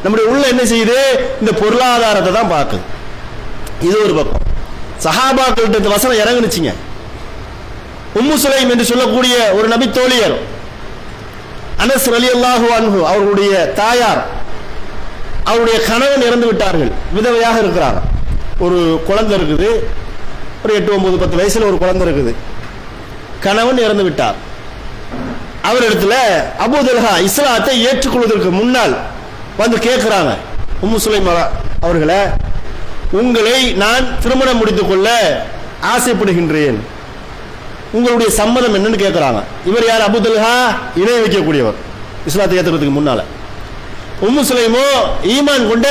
நம்முடைய உள்ள என்ன செய்யுது? இந்த பொருளாதாரத்தை தான் பார்க்குது. இது ஒரு பக்கம். சஹாபாக்கள்கிட்ட இந்த வசனம் இறங்குனுச்சுங்க. உம்மு சுலைம் என்று சொல்லக்கூடிய ஒரு நபி தோழியர், அனஸ் ரலியல்லாஹு அன்ஹு அவர்களுடைய தாயார், அவருடைய கணவன் இறந்து விட்டார்கள், விதவையாக இருக்கிறார். ஒரு குழந்தை இருக்குது, ஒரு 8, 9, 10 வயசுல ஒரு குழந்தை இருக்குது. கணவன் இறந்து விட்டார். அவரிடத்துல அபூ தல்ஹா இஸ்லாத்தை ஏற்றுக்கொள்வதற்கு முன்னால் வந்து கேட்கிறாங்க, உம்மு சுலைம் அவர்களே, உங்களை நான் திருமணம் முடித்துக் கொள்ள ஆசைப்படுகின்றேன், உங்களுடைய சம்மதம் என்னன்னு கேட்கிறாங்க. இவர் யார்? அபூ தல்ஹா, இணை வைக்கக்கூடியவர், இஸ்லாத்தை ஏற்றுக்கிறதுக்கு முன்னால. உம்மு சுலைமோ ஈமான் கொண்ட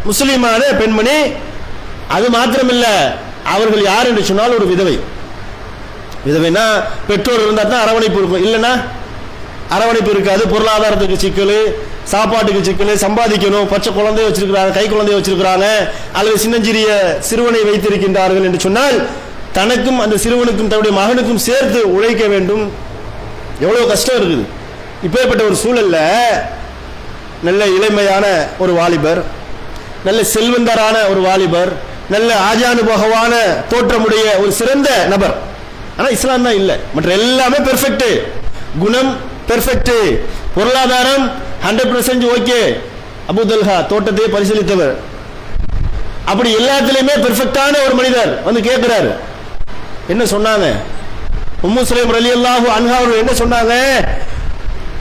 முஸ்லிமான பெண்மணி. அது மாத்திரமில்ல, அவர்கள் யார் என்று சொன்னால் ஒரு விதவை. விதவைனா பெற்றோர் இருந்தா தான் அரவணைப்பு இருக்கும், இல்லைன்னா அரவணைப்பு இருக்காது. பொருளாதாரத்துக்கு சிக்கல், சாப்பாட்டுக்கு சிக்கல், சம்பாதிக்கணும், பச்சை குழந்தைய வச்சிருக்கிறாங்க, கை குழந்தைய வச்சிருக்கிறாங்க, அல்லது சின்னஞ்சிறிய சிறுவனை வைத்திருக்கின்றார்கள் என்று சொன்னால் தனக்கும் அந்த சிறுவனுக்கும் தன்னுடைய மகனுக்கும் சேர்த்து உழைக்க வேண்டும். எவ்வளவு கஷ்டம் இருக்குது. இப்பேற்பட்ட ஒரு சூழல்ல நல்ல இளமையான ஒரு வாலிபர், நல்ல செல்வந்தரான ஒரு வாலிபர், நல்ல ஆஜானுபகவான தோற்றமுடைய ஒரு சிறந்த நபர். ஆனா இஸ்லாம் தான் இல்லை, மற்ற எல்லாமே பெர்ஃபெக்ட். குணம் பெர்ஃபெக்ட், பொருளாதாரம் 100% ஓகே. அபூ தல்ஹா தோட்டத்தை பரிசீலித்தவர். அப்படி எல்லாத்திலையுமே பெர்ஃபெக்டான ஒரு மனிதர் வந்து கேட்கிறாரு. என்ன சொன்னாங்க? உம்மு சுலைம் ரலியல்லாஹு அன்ஹா அவர்கள் என்ன சொன்னாங்க?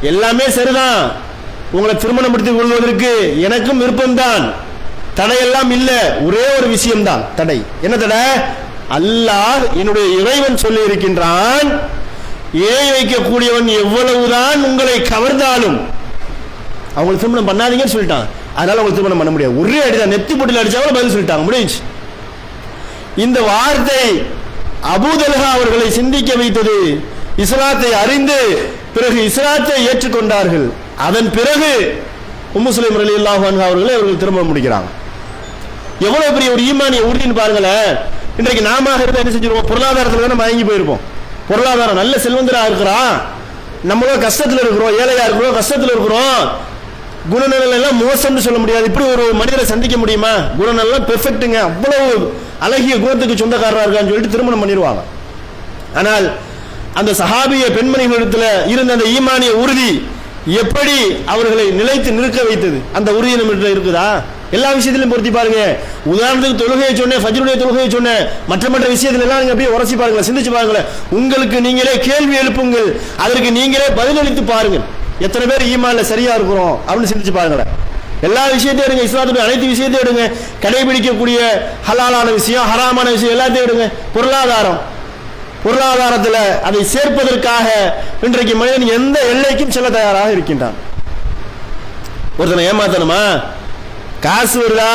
எல்லாமே சரிதான், உங்களை திருமணம் முடித்துக் கொள்வதற்கு எனக்கும் விருப்பம்தான், தடையெல்லாம் இல்ல. ஒரே ஒரு விஷயம்தான் தடை. என்ன தடை? அல்லாஹ் என்னுடைய இறைவன் சொல்லி இருக்கின்றான், ஏழை வைக்கக்கூடியவன் எவ்வளவுதான் உங்களை கவர்ந்தாலும் அவங்களை திருமணம் பண்ணாதீங்கன்னு சொல்லிட்டான். அதனால அவங்களை திருமணம் பண்ண முடியாது. ஒரே அடிதான், நெத்தி போட்டில் அடிச்சாலும் பதில் சொல்லிட்டாங்க, முடிஞ்சு. இந்த வார்த்தை அபூ தல்ஹா அவர்களை சிந்திக்க வைத்தது. இஸ்லாத்தை அறிந்து பிறகு இஸ்லாத்தை ஏற்றுக்கொண்டார்கள். அதன் பிறகு உம்மு சுலைம் ரலியல்லாஹு அன்ஹா அவர்களை அவர்கள் திருமணம் முடிக்கிறாங்க. எவ்வளவு பெரிய ஒரு ஈமானிய உறுதின்னு பாருங்களேன். இன்றைக்கு நாம இருந்தா என்ன செஞ்சிருவோம்? பொருளாதாரத்துல தானே மயங்கி போயிருப்போம். பொருளாதாரம் நல்ல செல்வந்தரா இருக்கிறான், நம்மளும் கஷ்டத்துல இருக்கிறோம், ஏழையா இருக்கிறோம், கஷ்டத்துல இருக்கிறோம். குணநலன் எல்லாம் மோசம்னு சொல்ல முடியாது. இப்படி ஒரு மனிதரை சந்திக்க முடியுமா? குணநலம் பெர்ஃபெக்ட்டுங்க, அவ்வளவு அழகிய குணத்துக்கு சொந்தக்காரரா இருக்கான்னு சொல்லிட்டு திருமணம் பண்ணிடுவாங்க. ஆனால் அந்த சஹாபிய பெண்மணிகளிடத்துல இருந்த அந்த ஈமானிய உறுதி எப்படி அவர்களை நிலைத்து நிற்க வைத்தது? அந்த உறுதி நம்ம இருக்குதா? எல்லா விஷயத்திலும் பொருத்தி பாருங்க. உதாரணத்துக்கு தொழுகையை சொன்னேன், ஃபஜ்ருடைய தொழுகையை சொன்னேன், மற்ற விஷயத்துல எல்லாம் நீங்க அப்படியே உரசி பாருங்களேன், சிந்திச்சு பாருங்களேன். உங்களுக்கு நீங்களே கேள்வி எழுப்புங்கள், அதற்கு நீங்களே பதிலளித்து பாருங்கள். எத்தனை பேர் ஈமான்ல சரியா இருக்கிறோம் அப்படின்னு சிந்திச்சு பாருங்களேன். எல்லா விஷயத்தையும் எடுங்க, இஸ்லாத்துடைய அனைத்து விஷயத்தையும் எடுங்க, கடைபிடிக்கக்கூடிய ஹலாலான விஷயம், ஹராமான விஷயம் எல்லாத்தையும் எடுங்க. பொருளாதாரத்தில் அதை சேர்ப்பதற்காக இன்றைக்கு மனிதன் எந்த எல்லைக்கும் செல்ல தயாராக இருக்கின்றான். ஒருத்தனை ஏமாத்தணுமா? காசு வருதா,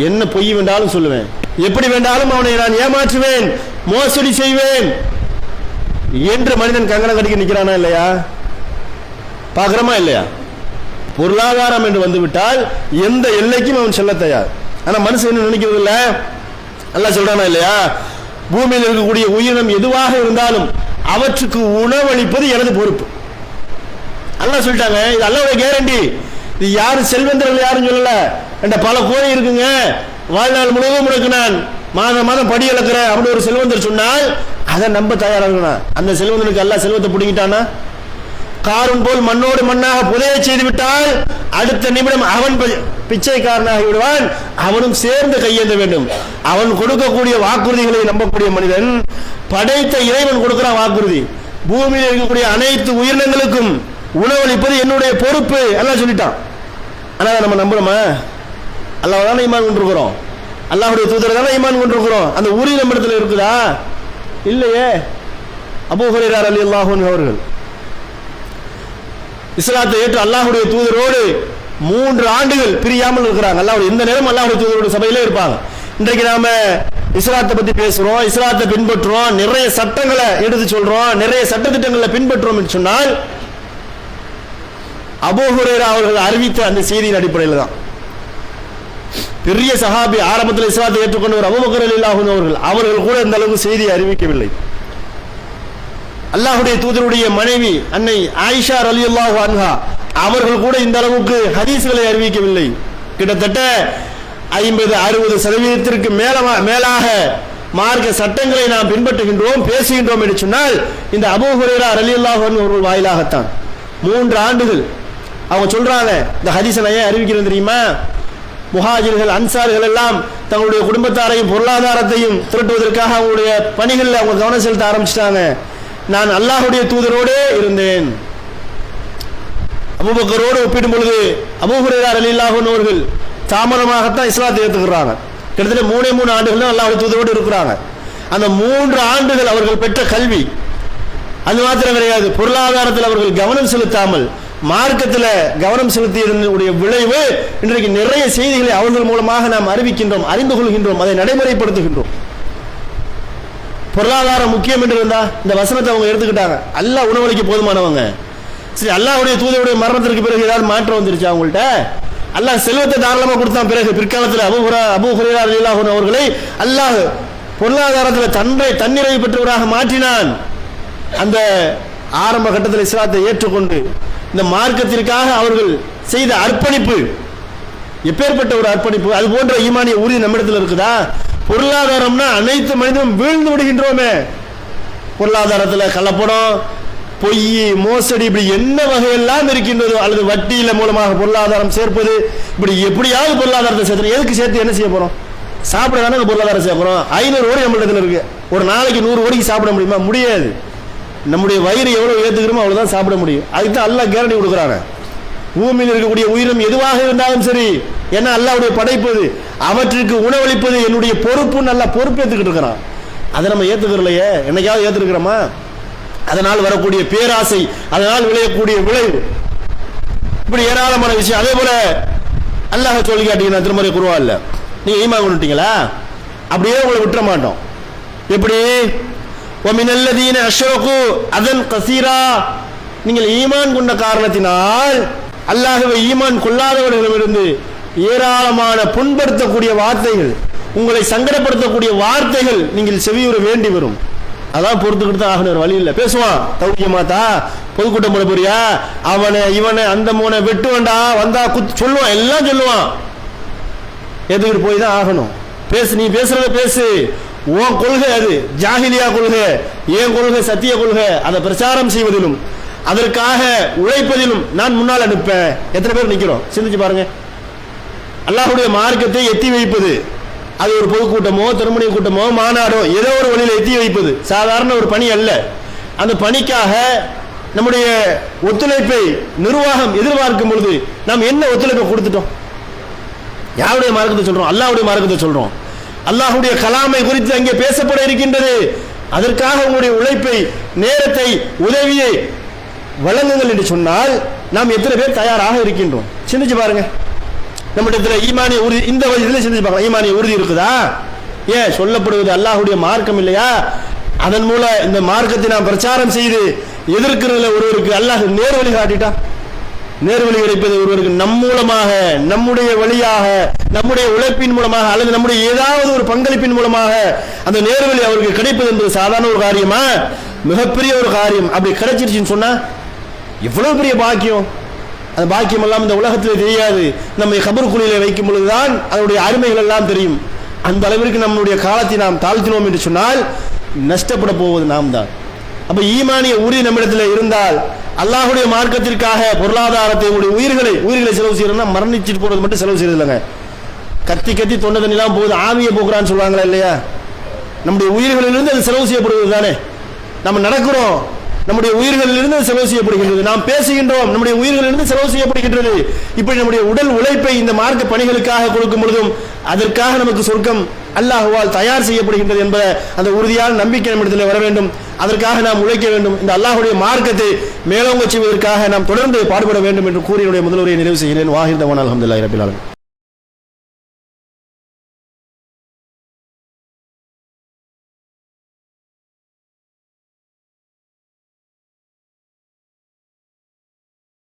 என்ன பொய் வேண்டாலும் சொல்லுவேன், எப்படி வேண்டாலும் அவனை நான் ஏமாற்றுவேன், மோசடி செய்வேன் என்று மனிதன் கங்கணம் கட்டிக்க நிற்கிறானா இல்லையா? பார்க்கிறோமா இல்லையா? பொருளாதாரம் என்று வந்துவிட்டால் எந்த எல்லைக்கும் அவன் செல்ல தயார். ஆனா மனுஷன் என்ன நினைக்கிறது இல்ல? அல்லாஹ் சொல்றானா இல்லையா? பூமியில் இருக்கக்கூடிய உயிரினம் எதுவாக இருந்தாலும் அவற்றுக்கு உணவளிப்பது எனது பொறுப்பு. அல்லாஹ் சொல்லிட்டாங்க, இது அல்லாஹ்வுடைய கேரண்டி. இது யாரு செல்வந்தர்கள் யாரும் சொல்லல. என்ற பல கோழி இருக்குங்க, வாழ்நாள் முழுவதும் உனக்கு நான் மாதம் படி இழக்கிறேன் அப்படி ஒரு செல்வந்தர் சொன்னால் அதை நம்ப தயாராகணும். அந்த செல்வந்தனுக்கு அல்லாஹ் செல்வத்தை பிடிக்கிட்டானா? காரூன் போல் மண்ணோடு மண்ணாக புதைய செய்து விட்டால் அடுத்த நிமிடம் அவன் பிச்சைக்காரனாகி விடுவான். அவனும் சேர்ந்து கையேந்த வேண்டும். அவன் கொடுக்கக்கூடிய வாக்குறுதிகளை நம்பக்கூடிய மனிதன், படைத்த இறைவன் கொடுக்கிறான் வாக்குறுதி, பூமியில் இருக்கக்கூடிய அனைத்து உயிரினங்களுக்கும் உணவளிப்பது என்னுடைய பொறுப்பு எல்லாம் சொல்லிட்டான். ஆனால் நம்ம நம்புறோமா? அல்லாஹ் தானே ஈமான் கொண்டிருக்கிறோம், அல்லாஹ்வுடைய தூதர் தானே ஈமான் கொண்டிருக்கிறோம். அந்த உறுதி நம்ம இடத்துல இருக்குதா? இல்லையே. அபூ ஹுரைரா ரலியல்லாஹு அன்ஹு அவர்கள் இஸ்லாத்தை ஏற்று அல்லாஹ்வுடைய தூதரோடு 3 ஆண்டுகள் பிரியாமல் இருக்கிறாங்க. அல்லாஹ்வுடைய எந்த நேரம் அல்லாஹ்வுடைய தூதரோட சபையிலே இருப்பாங்க. இன்றைக்கு நாம இஸ்லாத்தை பத்தி பேசுறோம், இஸ்லாத்தை பின்பற்றுறோம், நிறைய சட்டங்களை எடுத்து சொல்றோம், நிறைய சட்டத்திட்டங்களை பின்பற்றுறோம் என்று சொன்னால் அபூ ஹுரைரா அவர்கள் அறிவித்த அந்த செய்தியின் அடிப்படையில் தான். பெரிய சஹாபி, ஆரம்பத்தில் இஸ்லாத்தை ஏற்றுக்கொண்டவர் அபூபக்கர் ரலியல்லாஹு அன்ஹு அவர்கள் கூட இந்த அளவுக்கு செய்தியை அறிவிக்கவில்லை. அல்லாஹ்வுடைய தூதருடைய மனைவி அன்னை ஆயிஷா ரலியல்லாஹு அன்ஹா அவர்கள் கூட இந்த அளவுக்கு ஹதீஸ்களை அறிவிக்கவில்லை. கிட்டத்தட்ட 50-60% மேலாக மார்க்க சட்டங்களை நாம் பின்பற்றுகின்றோம், பேசுகின்றோம் என்று சொன்னால் இந்த அபூ ஹுரைரா ரலியல்லாஹு அன்ஹு அவர்கள் வாயிலாகத்தான். 3 ஆண்டுகள் அவங்க சொல்றாங்க. இந்த ஹதீஸை நான் ஏன் அறிவிக்கிறேன் தெரியுமா? முஹாஜிர்கள் அன்சார்கள் எல்லாம் தங்களுடைய குடும்பத்தாரையும் பொருளாதாரத்தையும் திரட்டுவதற்காக அவங்களுடைய பணிகளில் அவங்க கவனம் செலுத்த ஆரம்பிச்சிட்டாங்க. நான் அல்லாஹ்வுடைய தூதரோடே இருந்தேன். அபூபக்கரோடு ஒப்பிடும் பொழுது அபூ ஹுரைரா ரலியல்லாஹு அன்ஹு அவர்கள் தாமதமாகத்தான் இஸ்லாத்தை ஏற்றுக்கிறாங்க. கிட்டத்தட்ட 3 ஆண்டுகள் தான் அல்லாஹ்வுடைய தூதரோடு இருக்கிறாங்க. அந்த 3 ஆண்டுகள் அவர்கள் பெற்ற கல்வி அது மாத்திரம் கிடையாது, பொருளாதாரத்தில் அவர்கள் கவனம் செலுத்தாமல் மார்க்கத்தில் கவனம் செலுத்தியதனுடைய விளைவு இன்றைக்கு நிறைய செய்திகளை அவர்கள் மூலமாக நாம் அறிவிக்கின்றோம், அறிந்து கொள்கின்றோம், அதை நடைமுறைப்படுத்துகின்றோம். பொருளாதாரம் முக்கியம் என்று இருந்தா இந்த வசனத்தை அவங்க எடுத்துக்கிட்டாங்க. அல்லாஹ் உணவளிக்க போதுமானவங்க. சரி, அல்லாஹ்வுடைய தூதருடைய மரணத்திற்கு பிறகு ஏதாவது மாற்றம் வந்துருச்சு அவங்கள்ட்ட? அல்லாஹ் செல்வத்தை தாராளமாக கொடுத்தான். பிறகு பிற்காலத்தில் அபூ ஹுரைரா ரலியல்லாஹு அன்ஹு அவர்களை அல்லாஹ் பொருளாதாரத்தில் தன்னிறைவு பெற்றவராக மாற்றினான். அந்த ஆரம்ப கட்டத்தில் இஸ்லாத்தை ஏற்றுக்கொண்டு இந்த மார்க்கத்திற்காக அவர்கள் செய்த அர்ப்பணிப்பு எப்பேற்பட்ட ஒரு அர்ப்பணிப்பு! அது போன்ற ஈமானிய உறுதி நம்மிடத்தில் இருக்குதா? பொருளாதாரம்னா அனைத்து மனிதனும் வீழ்ந்து விடுகின்றோமே. பொருளாதாரத்தில் கலப்படம், பொய், மோசடி, இப்படி என்ன வகையெல்லாம் இருக்கின்றதோ, அல்லது வட்டியில மூலமாக பொருளாதாரம் சேர்ப்பது, இப்படி எப்படியாவது பொருளாதாரத்தை சேர்த்து எதுக்கு சேர்த்து என்ன செய்ய போறோம்? சாப்பிட தானே பொருளாதாரம் சேர்க்கிறோம். 500 கோடி நம்மளிடத்தில் இருக்கு. ஒரு நாளைக்கு 100 கோடிக்கு சாப்பிட முடியுமா? முடியாது. நம்முடைய வயிறு எவ்வளவு ஏத்துக்கிறோமோ அவ்வளவுதான் சாப்பிட முடியும். அதுக்கு தான் அல்லாஹ் கேரண்டி கொடுக்குறாங்க. பூமியில் இருக்கக்கூடிய உயிரினம் எதுவாக இருந்தாலும் சரி, ஏன்னா அல்லாஹ்வுடைய படைப்பு, அவற்றுக்கு உணவளிப்பது என்னுடைய பொறுப்பு. நல்லா பொறுப்பு ஏத்துக்கிட்டு இருக்கிறான். அதை நம்ம ஏத்துக்கிறலையே, என்னைக்காவது ஏத்துக்கிறோமா? அதனால் வரக்கூடிய பேராசை, அதனால் விளையக்கூடிய விளைவு, இப்படி ஏராளமான விஷயம். அதே போல அல்லாஹ் சொல்லி காட்டீங்கன்னா திருமறை குர்ஆன்ல, நீங்க ஈமான் கொண்டுட்டீங்களா, அப்படியே உங்களை விட்டுற மாட்டோம். எப்படி? وَمِنَ الَّذِينَ أَشْرَكُوا أَذًى كَثِيرًا நீங்கள் ஈமான் கொண்ட காரணத்தினால் அல்லாஹ்வை ஈமான் கொள்ளாதவர்களிடமிருந்து ஏராளமான புண்படுத்தக்கூடிய வார்த்தைகள், உங்களை சங்கடப்படுத்தக்கூடிய வார்த்தைகள் நீங்கள் செவியுற வேண்டி வரும். அதான் பொறுத்துக்கிட்டு தான் ஆகணும், வழி இல்லை. பேசுவான், தௌஹீத் மாத்தா பொதுக்கூட்டம் போட போறியா, அவனை இவனை அந்த மூனை வெட்டுவண்டா வந்தா சொல்லுவான், எல்லாம் சொல்லுவான். எதுக்கிட்டு போய் தான் ஆகணும். பேசு, நீ பேசுறத பேசு. உன் கொள்கை அது ஜாஹிலியா கொள்கை, என் கொள்கை சத்திய கொள்கை. அதை பிரச்சாரம் செய்வதிலும் அதற்காக உழைப்பதிலும் நான் முன்னால் அனுப்பேன். எத்தனை பேர் நிற்கிறோம்? சிந்திச்சு பாருங்க. அல்லாஹ்வுடைய மார்க்கத்தை எத்தி வைப்பது, அது ஒரு பொதுக்கூட்டமோ திருமணி கூட்டமோ மாநாடோ ஏதோ ஒரு வழியில் எத்தி வைப்பது சாதாரண ஒரு பணி அல்ல. அந்த பணிக்காக நம்முடைய ஒத்துழைப்பை நிர்வாகம் எதிர்பார்க்கும் பொழுது நாம் என்ன ஒத்துழைப்பை கொடுத்துட்டோம்? யாருடைய மார்க்கத்தை சொல்றோம்? அல்லாஹ்வுடைய மார்க்கத்தை சொல்றோம். அல்லாஹ்வுடைய கலாமை குறித்து அங்கே பேசப்பட இருக்கின்றது. அதற்காக உங்களுடைய உழைப்பை, நேரத்தை, உதவியை வழங்குங்கள் என்று சொன்னால் நாம் எத்தனை பேர் தயாராக இருக்கின்றோம்? சிந்திச்சு பாருங்க. நம்மிடத்தில் ஈமானிய உறுதி, இந்த வயதில் சிந்திச்சு பார்க்கலாம், ஈமானிய உறுதி இருக்குதா? ஏன் சொல்லப்படுவது அல்லாஹ்வுடைய மார்க்கம் இல்லையா? அதன் மூலம் இந்த மார்க்கத்தை நாம் பிரச்சாரம் செய்து எதிர்க்கிறதுல ஒருவருக்கு அல்லாஹ் நேர்வழி காட்டிட்டான். நேர்வழி கிடைப்பது ஒருவருக்கு நம் மூலமாக, நம்முடைய வழியாக, நம்முடைய உழைப்பின் மூலமாக, அல்லது நம்முடைய ஏதாவது ஒரு பங்களிப்பின் மூலமாக அந்த நேர்வழி அவருக்கு கிடைப்பது என்பது சாதாரண ஒரு காரியமா? மிகப்பெரிய ஒரு காரியம். அப்படி கிடைச்சிருச்சுன்னு சொன்னா எவ்வளவு பெரிய பாக்கியம்! அந்த பாக்கியம் எல்லாம் இந்த உலகத்தில் தெரியாது. நம்மை கபர் குழியில வைக்கும் பொழுதுதான் அதனுடைய அருமைகள் எல்லாம் தெரியும். அந்த அளவிற்கு நம்முடைய காலத்தை நாம் தாழ்த்தினோம் என்று சொன்னால் நஷ்டப்பட போவது நாம் தான். அப்ப ஈமானிய உறுதி நம்மிடத்தில் இருந்தால் அல்லாஹ்வுடைய மார்க்கத்திற்காக பொருளாதாரத்தை உயிர்களை செலவு செய்யறோம்னா மரணிச்சிட்டு போறது மட்டும் செலவு செய்யறது இல்லைங்க. கத்தி கத்தி தொண்டை தண்ணிலாம் போகுது ஆவியை போக்குறான்னு சொல்லுவாங்களா இல்லையா? நம்முடைய உயிர்களிலிருந்து அது செலவு செய்யப்படுவது தானே. நம்ம நடக்கிறோம், நம்முடைய உயிர்களிலிருந்து செலவு செய்யப்படுகின்றது. நாம் பேசுகின்றோம், நம்முடைய உயிர்களிலிருந்து செலவு செய்யப்படுகின்றது. இப்படி நம்முடைய உடல் உழைப்பை இந்த மார்க்க பணிகளுக்காக கொடுக்கும் பொழுதும் அதற்காக நமக்கு சொர்க்கம் அல்லாஹ்வால் தயார் செய்யப்படுகின்றது என்ற அந்த உறுதியான நம்பிக்கை நம்மிடத்தில் வர வேண்டும். அதற்காக நாம் உழைக்க வேண்டும். இந்த அல்லாஹ்வுடைய மார்க்கத்தை மேலோங்க செய்வதற்காக நாம் தொடர்ந்து பாடுபட வேண்டும் என்று கூறி என்னுடைய முதல் உரையை நிறைவு செய்கிறேன். வாஹிர் தவான் அல்ஹம்துலில்லாஹி ரப்பில் ஆலமீன்.